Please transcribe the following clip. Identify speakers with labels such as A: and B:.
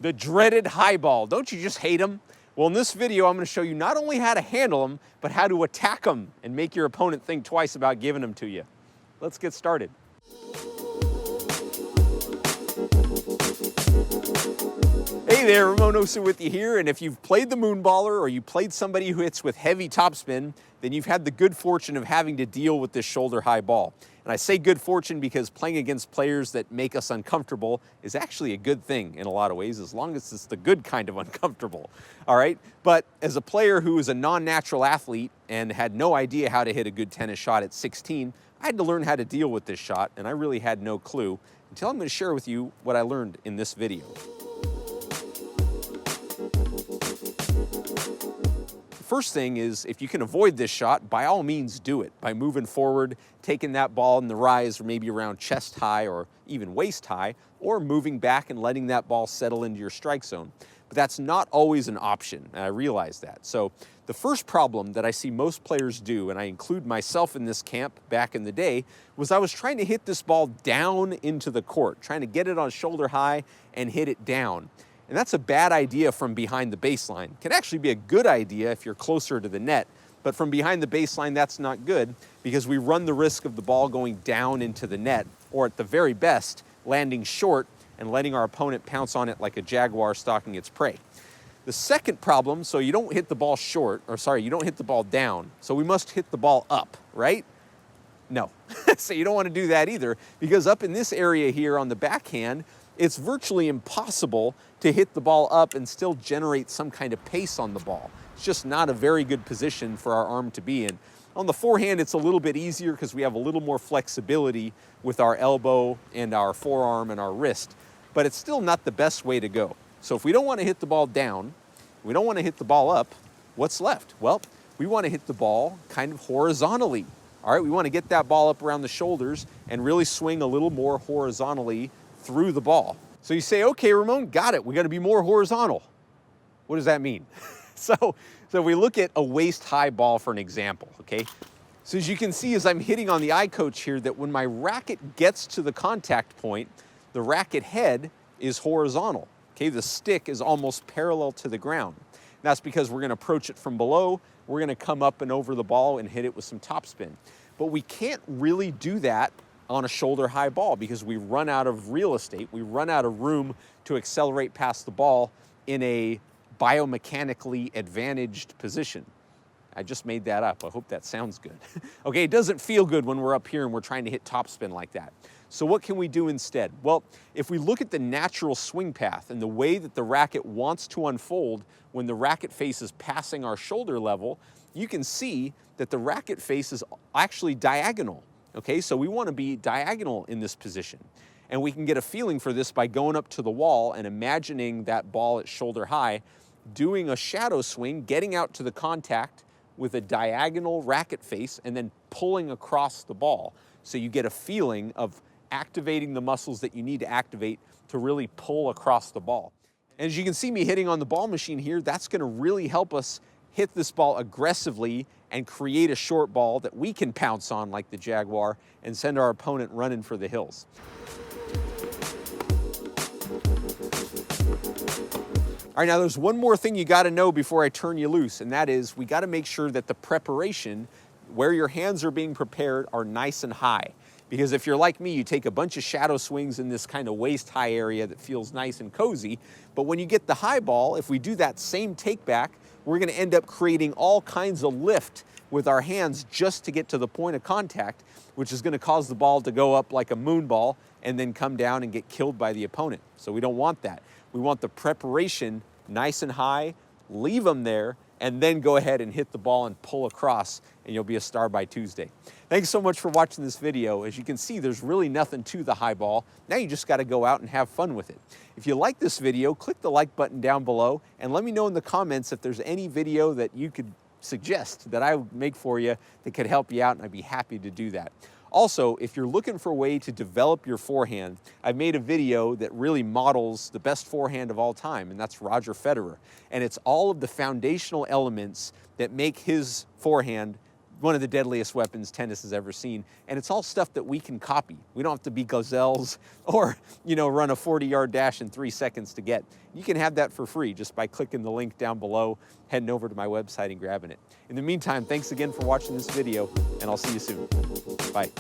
A: The dreaded high ball. Don't you just hate them? Well, in this video, I'm going to show you not only how to handle them, but how to attack them and make your opponent think twice about giving them to you. Let's get started. Hey there, Ramon Osa with you here, and if you've played the moonballer or you played somebody who hits with heavy topspin, then you've had the good fortune of having to deal with this shoulder high ball. And I say good fortune because playing against players that make us uncomfortable is actually a good thing in a lot of ways, as long as it's the good kind of uncomfortable, all right? But as a player who is a non-natural athlete and had no idea how to hit a good tennis shot at 16, I had to learn how to deal with this shot, and I really had no clue until I'm going to share with you what I learned in this video. First thing is, if you can avoid this shot, by all means do it by moving forward, taking that ball in the rise maybe around chest high or even waist high, or moving back and letting that ball settle into your strike zone. But that's not always an option, and I realize that. So the first problem that I see most players do, and I include myself in this camp back in the day, was I was trying to hit this ball down into the court, trying to get it on shoulder high and hit it down. And that's a bad idea from behind the baseline. It can actually be a good idea if you're closer to the net, but from behind the baseline, that's not good because we run the risk of the ball going down into the net, or at the very best, landing short and letting our opponent pounce on it like a jaguar stalking its prey. The second problem, so you don't hit the ball short, or sorry, you don't hit the ball down, so we must hit the ball up, right? No, so you don't want to do that either, because up in this area here on the backhand, it's virtually impossible to hit the ball up and still generate some kind of pace on the ball. It's just not a very good position for our arm to be in. On the forehand, it's a little bit easier because we have a little more flexibility with our elbow and our forearm and our wrist, but it's still not the best way to go. So if we don't want to hit the ball down, we don't want to hit the ball up, what's left? Well, we want to hit the ball kind of horizontally. All right, we want to get that ball up around the shoulders and really swing a little more horizontally through the ball. So you say, okay, Ramon, got it. We got to be more horizontal. What does that mean? So we look at a waist-high ball for an example, okay? So as you can see, as I'm hitting on the eye coach here, that when my racket gets to the contact point, the racket head is horizontal, okay? The stick is almost parallel to the ground. And that's because we're going to approach it from below. We're going to come up and over the ball and hit it with some topspin. But we can't really do that on a shoulder high ball because we run out of real estate. We run out of room to accelerate past the ball in a biomechanically advantaged position. I just made that up. I hope that sounds good. Okay, it doesn't feel good when we're up here and we're trying to hit topspin like that. So what can we do instead? Well, if we look at the natural swing path and the way that the racket wants to unfold when the racket face is passing our shoulder level, you can see that the racket face is actually diagonal. Okay, so we want to be diagonal in this position. And we can get a feeling for this by going up to the wall and imagining that ball at shoulder high, doing a shadow swing, getting out to the contact with a diagonal racket face, and then pulling across the ball. So you get a feeling of activating the muscles that you need to activate to really pull across the ball. And as you can see me hitting on the ball machine here, that's going to really help us hit this ball aggressively and create a short ball that we can pounce on like the jaguar and send our opponent running for the hills. All right, now there's one more thing you got to know before I turn you loose, and that is we got to make sure that the preparation, where your hands are being prepared, are nice and high. Because if you're like me, you take a bunch of shadow swings in this kind of waist-high area that feels nice and cozy, but when you get the high ball, if we do that same take back, we're going to end up creating all kinds of lift with our hands just to get to the point of contact, which is going to cause the ball to go up like a moonball and then come down and get killed by the opponent. So we don't want that. We want the preparation nice and high, leave them there, and then go ahead and hit the ball and pull across, and you'll be a star by Tuesday. Thanks so much for watching this video. As you can see, there's really nothing to the high ball. Now you just got to go out and have fun with it. If you like this video, click the like button down below and let me know in the comments if there's any video that you could suggest that I would make for you that could help you out, and I'd be happy to do that. Also, if you're looking for a way to develop your forehand, I've made a video that really models the best forehand of all time, and that's Roger Federer. And it's all of the foundational elements that make his forehand one of the deadliest weapons tennis has ever seen. And it's all stuff that we can copy. We don't have to be gazelles or, run a 40-yard dash in 3 seconds to get. You can have that for free just by clicking the link down below, heading over to my website and grabbing it. In the meantime, thanks again for watching this video, and I'll see you soon. Bye.